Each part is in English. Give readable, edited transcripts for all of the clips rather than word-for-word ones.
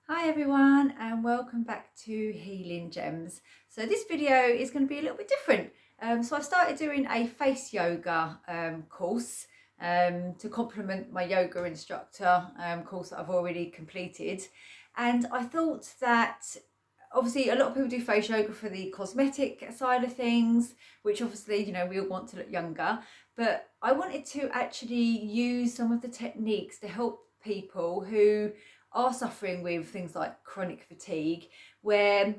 Hi everyone and welcome back to Healing Gems. So this video is going to be a little bit different. So I've started doing a face yoga course to complement my yoga instructor course that I've already completed. And I thought that obviously a lot of people do face yoga for the cosmetic side of things, which obviously, we all want to look younger. But I wanted to actually use some of the techniques to help people who are suffering with things like chronic fatigue, where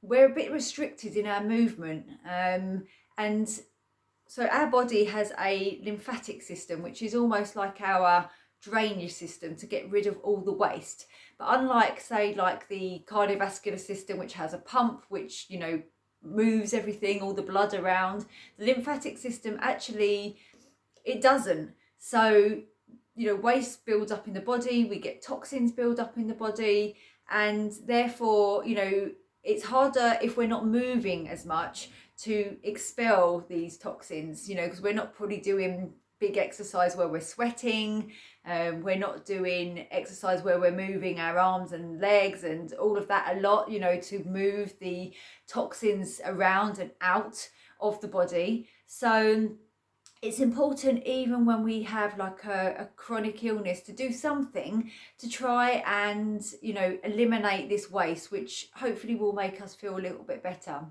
we're a bit restricted in our movement. And so our body has a lymphatic system, which is almost like our drainage system to get rid of all the waste. But unlike, say, like the cardiovascular system, which has a pump, which, moves everything, all the blood around, the lymphatic system actually, it doesn't. So waste builds up in the body, we get toxins build up in the body, and therefore, it's harder if we're not moving as much to expel these toxins, because we're not probably doing big exercise where we're sweating, we're not doing exercise where we're moving our arms and legs and all of that a lot, to move the toxins around and out of the body. So it's important, even when we have like a chronic illness, to do something to try and eliminate this waste, which hopefully will make us feel a little bit better.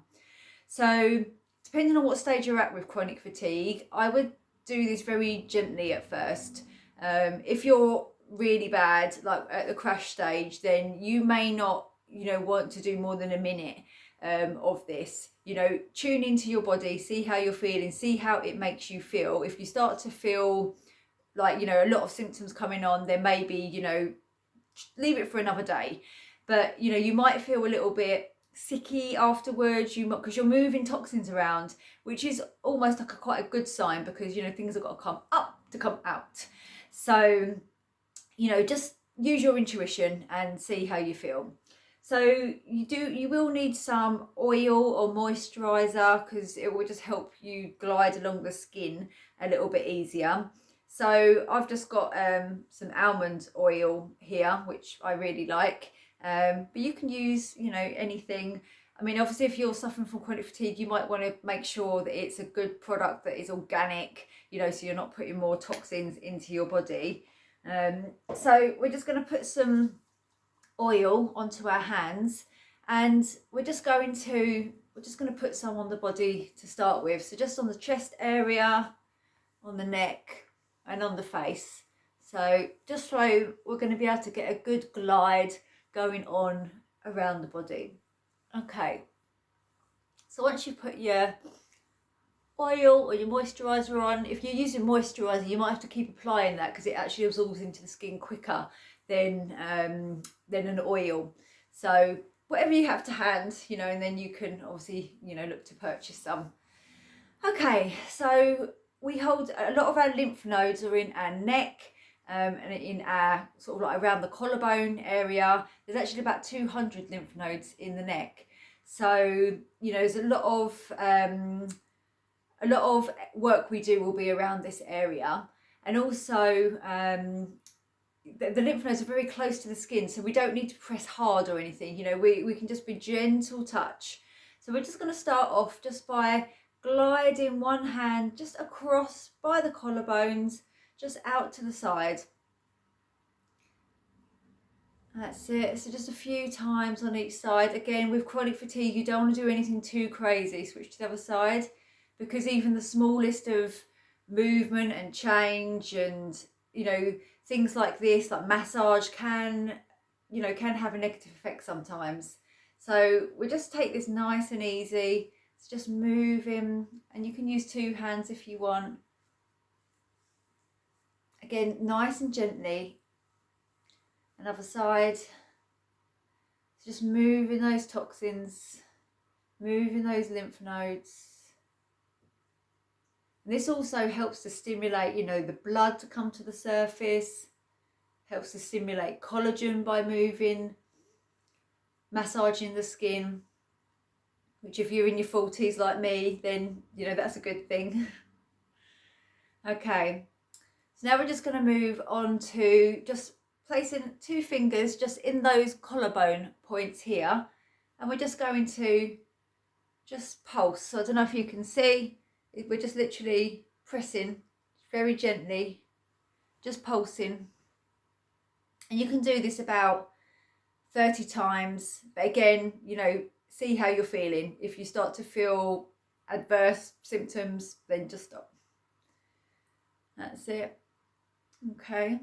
So depending on what stage you're at with chronic fatigue, I would do this very gently at first. If you're really bad, like at the crash stage, then you may not want to do more than a minute of this. Tune into your body, see how you're feeling, see how it makes you feel. If you start to feel like a lot of symptoms coming on, then maybe leave it for another day. But you might feel a little bit sicky afterwards, because you're moving toxins around, which is almost like quite a good sign, because things have got to come up to come out. So just use your intuition and see how you feel. So you will need some oil or moisturizer, because it will just help you glide along the skin a little bit easier. So I've just got some almond oil here, which I really like. But you can use anything. I mean, obviously, if you're suffering from chronic fatigue, you might want to make sure that it's a good product that is organic, so you're not putting more toxins into your body. So we're just going to put some oil onto our hands, and we're just going to put some on the body to start with. So just on the chest area, on the neck, and on the face. So just so we're going to be able to get a good glide going on around the body. Okay, so once you put your oil or your moisturizer on, if you're using moisturizer, you might have to keep applying that, because it actually absorbs into the skin quicker than an oil. So whatever you have to hand, and then you can obviously look to purchase some. Okay, so we hold a lot of our lymph nodes are in our neck, and in our sort of like around the collarbone area. There's actually about 200 lymph nodes in the neck. So there's a lot of work we do will be around this area. And also the lymph nodes are very close to the skin, so we don't need to press hard or anything. We can just be gentle touch. So we're just going to start off just by gliding one hand just across by the collarbones, just out to the side. That's it. So just a few times on each side. Again, with chronic fatigue, you don't want to do anything too crazy. Switch to the other side, because even the smallest of movement and change and things like this, like massage, can have a negative effect sometimes. So we just take this nice and easy. It's just moving, and you can use two hands if you want. Again, nice and gently. Another side. Just moving those toxins, moving those lymph nodes. And this also helps to stimulate, the blood to come to the surface, helps to stimulate collagen by moving, massaging the skin, which if you're in your 40s like me, then, that's a good thing. Okay, so now we're just going to move on to just placing 2 fingers just in those collarbone points here, and we're just going to just pulse. So I don't know if you can see, we're just literally pressing very gently, just pulsing. And you can do this about 30 times, but again, you know, see how you're feeling. If you start to feel adverse symptoms, then just stop. That's it. Okay.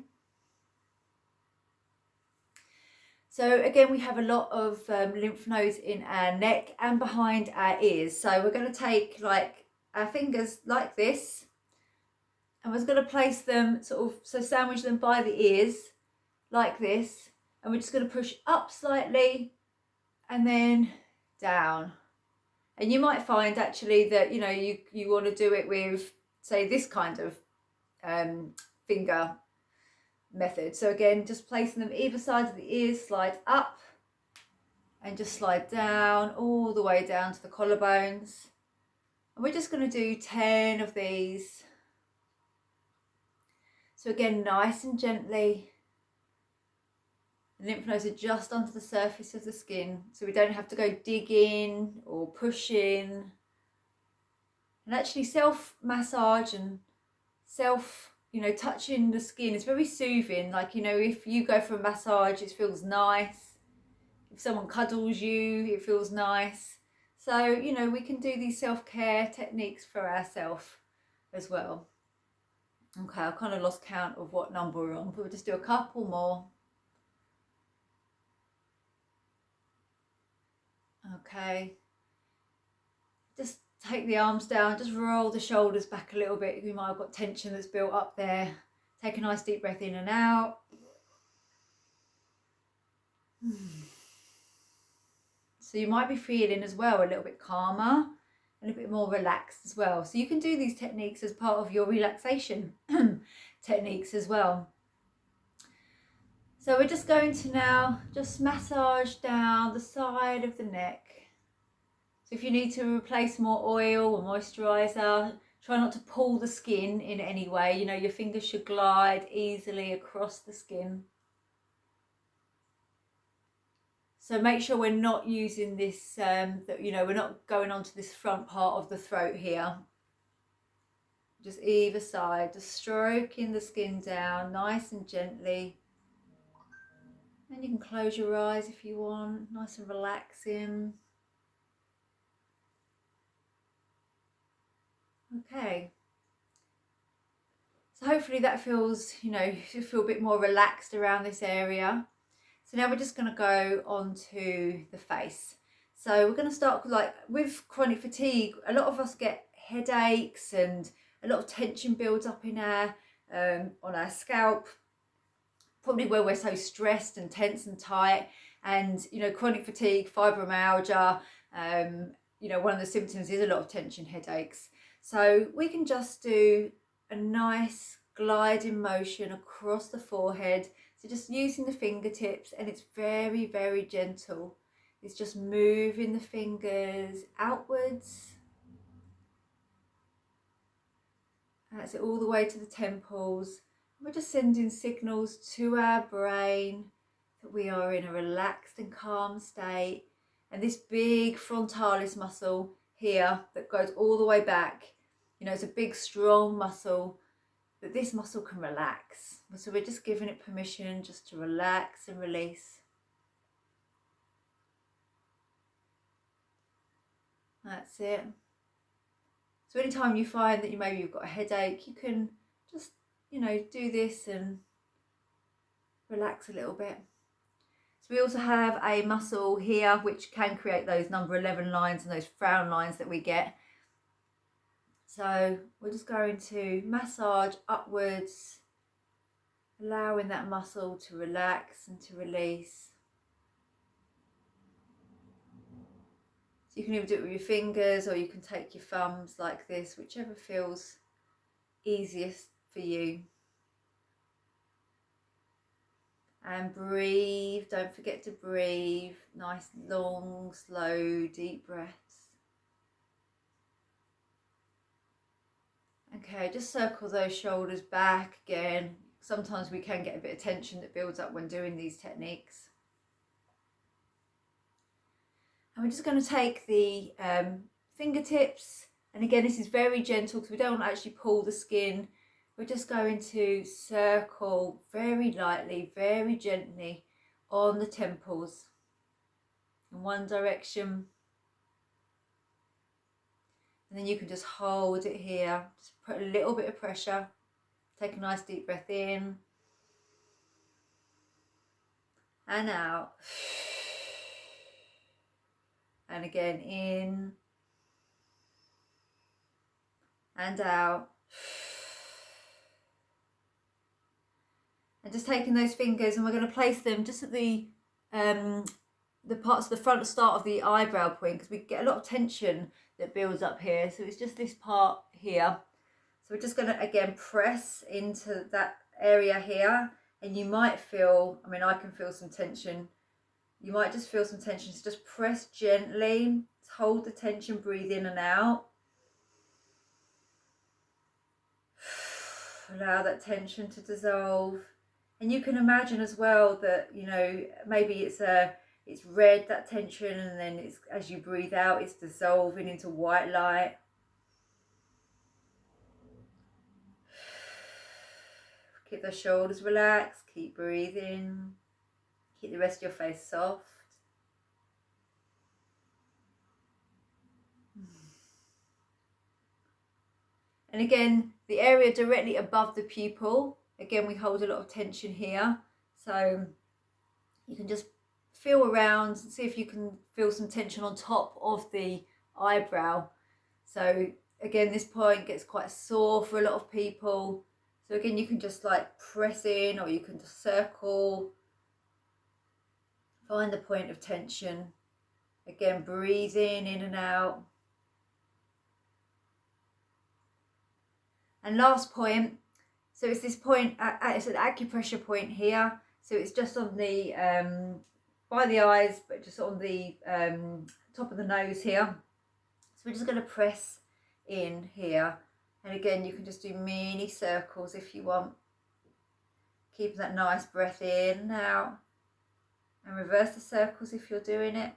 So again, we have a lot of lymph nodes in our neck and behind our ears. So we're going to take like our fingers like this, and we're going to place them sort of, so sandwich them by the ears like this, and we're just going to push up slightly and then down. And you might find actually that, you know, you want to do it with, say, this kind of finger method. So again, just placing them either side of the ears, slide up and just slide down all the way down to the collarbones. And we're just going to do 10 of these. So again, nice and gently. The lymph nodes are just onto the surface of the skin, so we don't have to go digging or pushing. And actually self-massage and you know, touching the skin is very soothing. Like, you know, if you go for a massage, it feels nice. If someone cuddles you, it feels nice. So, you know, we can do these self-care techniques for ourselves as well. Okay, I kind of lost count of what number we're on, but we'll just do a couple more. Okay, just take the arms down, just roll the shoulders back a little bit. You might have got tension that's built up there. Take a nice deep breath in and out. So you might be feeling as well a little bit calmer and a bit more relaxed as well. So you can do these techniques as part of your relaxation techniques as well. So we're just going to now just massage down the side of the neck. So if you need to replace more oil or moisturiser, try not to pull the skin in any way. You know, your fingers should glide easily across the skin. So make sure we're not using this, you know, we're not going onto this front part of the throat here. Just either side, just stroking the skin down nice and gently. And you can close your eyes if you want, nice and relaxing. Okay. So hopefully that feels, you know, you feel a bit more relaxed around this area. So now we're just going to go on to the face. So we're going to start like with chronic fatigue. A lot of us get headaches and a lot of tension builds up in our on our scalp, probably where we're so stressed and tense and tight. And you know, chronic fatigue, fibromyalgia, you know, one of the symptoms is a lot of tension, headaches. So we can just do a nice gliding motion across the forehead. So just using the fingertips, and it's very, very gentle. It's just moving the fingers outwards. That's it, all the way to the temples. We're just sending signals to our brain that we are in a relaxed and calm state. And this big frontalis muscle here that goes all the way back, you know, it's a big strong muscle, that this muscle can relax. So we're just giving it permission just to relax and release. That's it. So anytime you find that maybe you've got a headache, you can just, you know, do this and relax a little bit. So we also have a muscle here which can create those number 11 lines and those frown lines that we get. So we're just going to massage upwards, allowing that muscle to relax and to release. So you can either do it with your fingers or you can take your thumbs like this, whichever feels easiest for you. And breathe, don't forget to breathe. Nice, long, slow, deep breaths. Okay, just circle those shoulders back again, sometimes we can get a bit of tension that builds up when doing these techniques. And we're just going to take the fingertips, and again this is very gentle because we don't want to actually pull the skin. We're just going to circle very lightly, very gently on the temples in one direction. And then you can just hold it here, just put a little bit of pressure. Take a nice deep breath in and out. And again, in and out. And just taking those fingers, and we're going to place them just at the parts of the front start of the eyebrow point, because we get a lot of tension that builds up here. So it's just this part here. So we're just going to again press into that area here, and you might feel, I mean, I can feel some tension. You might just feel some tension. So just press gently, hold the tension, breathe in and out. Allow that tension to dissolve. And you can imagine as well that, you know, maybe it's red, that tension, and then it's, as you breathe out, it's dissolving into white light. Keep the shoulders relaxed, keep breathing, keep the rest of your face soft. And again, the area directly above the pupil, again, we hold a lot of tension here. So you can just feel around and see if you can feel some tension on top of the eyebrow. So again, this point gets quite sore for a lot of people. So again, you can just like press in, or you can just circle. Find the point of tension. Again, breathing in and out. And last point, so it's this point, it's an acupressure point here. So it's just on the, by the eyes, but just on the top of the nose here. So we're just going to press in here. And again, you can just do mini circles if you want. Keeping that nice breath in and out. And reverse the circles if you're doing it.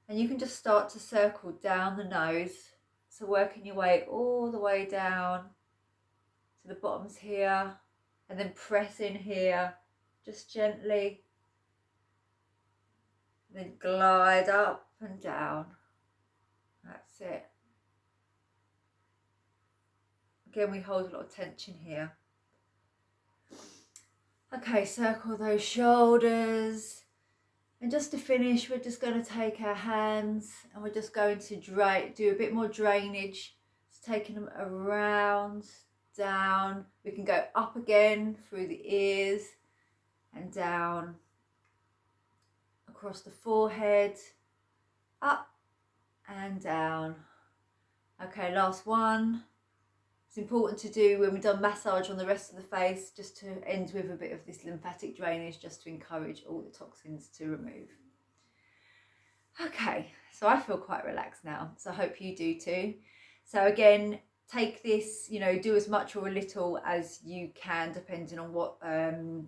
And you can just start to circle down the nose. So working your way all the way down to the bottoms here, and then press in here, just gently. Then glide up and down. That's it. Again, we hold a lot of tension here. Okay, circle those shoulders. And just to finish, we're just going to take our hands and we're just going to do a bit more drainage. So taking them around, down. We can go up again through the ears and down across the forehead, up and down. Okay, last one. It's important to do when we've done massage on the rest of the face, just to end with a bit of this lymphatic drainage, just to encourage all the toxins to remove. Okay, so I feel quite relaxed now, so I hope you do too. So again, take this, you know, do as much or a little as you can, depending on what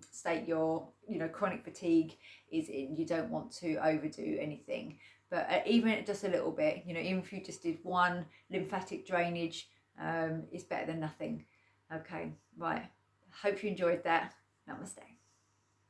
state your, you know, chronic fatigue is in. You don't want to overdo anything, but even just a little bit, you know, even if you just did one lymphatic drainage, is better than nothing. Okay, right. Hope you enjoyed that. Namaste.